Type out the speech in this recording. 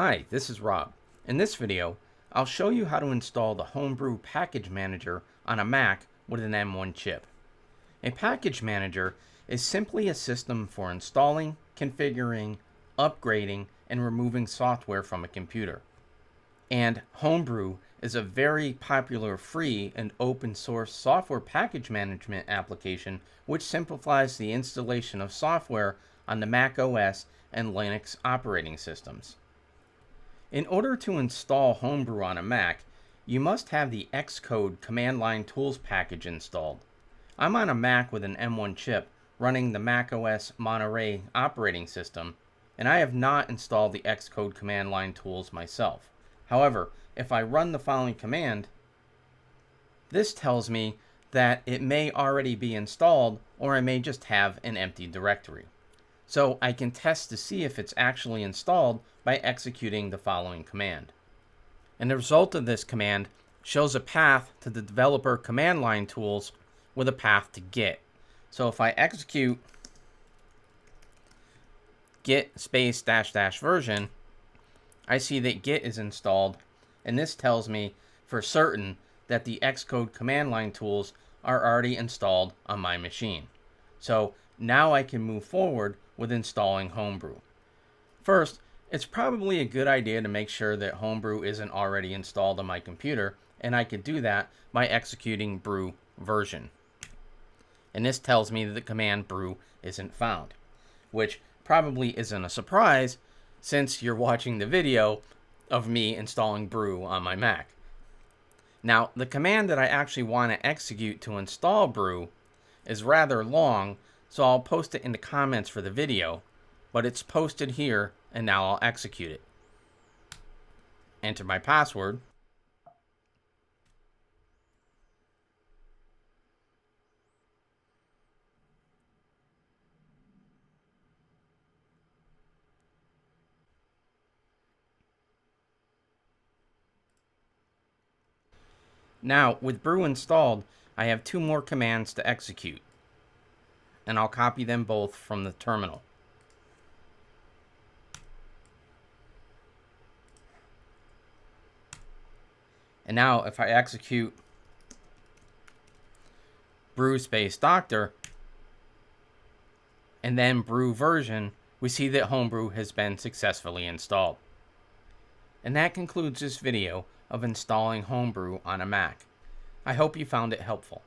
Hi, this is Rob. In this video, I'll show you how to install the Homebrew Package Manager on a Mac with an M1 chip. A package manager is simply a system for installing, configuring, upgrading, and removing software from a computer. And Homebrew is a very popular free and open source software package management application which simplifies the installation of software on the Mac OS and Linux operating systems. In order to install Homebrew on a Mac, you must have the Xcode CommandLineTools package installed. I'm on a Mac with an M1 chip running the Mac OS Monterey operating system, and I have not installed the Xcode CommandLineTools myself. However, if I run the following command, this tells me that it may already be installed or I may just have an empty directory. So I can test to see if it's actually installed by executing the following command. And the result of this command shows a path to the developer CommandLineTools with a path to Git. So if I execute git space -- version, I see that Git is installed, and this tells me for certain that the Xcode CommandLineTools are already installed on my machine. So now I can move forward with installing Homebrew. First, it's probably a good idea to make sure that Homebrew isn't already installed on my computer, and I could do that by executing brew version. And this tells me that the command brew isn't found, which probably isn't a surprise since you're watching the video of me installing brew on my Mac. Now, the command that I actually want to execute to install brew is rather long, so I'll post it in the comments for the video, but it's posted here, and now I'll execute it. Enter my password. Now, with brew installed, I have two more commands to execute, and I'll copy them both from the terminal. And now if I execute brew space doctor and then brew version, we see that Homebrew has been successfully installed. And that concludes this video of installing Homebrew on a Mac. I hope you found it helpful.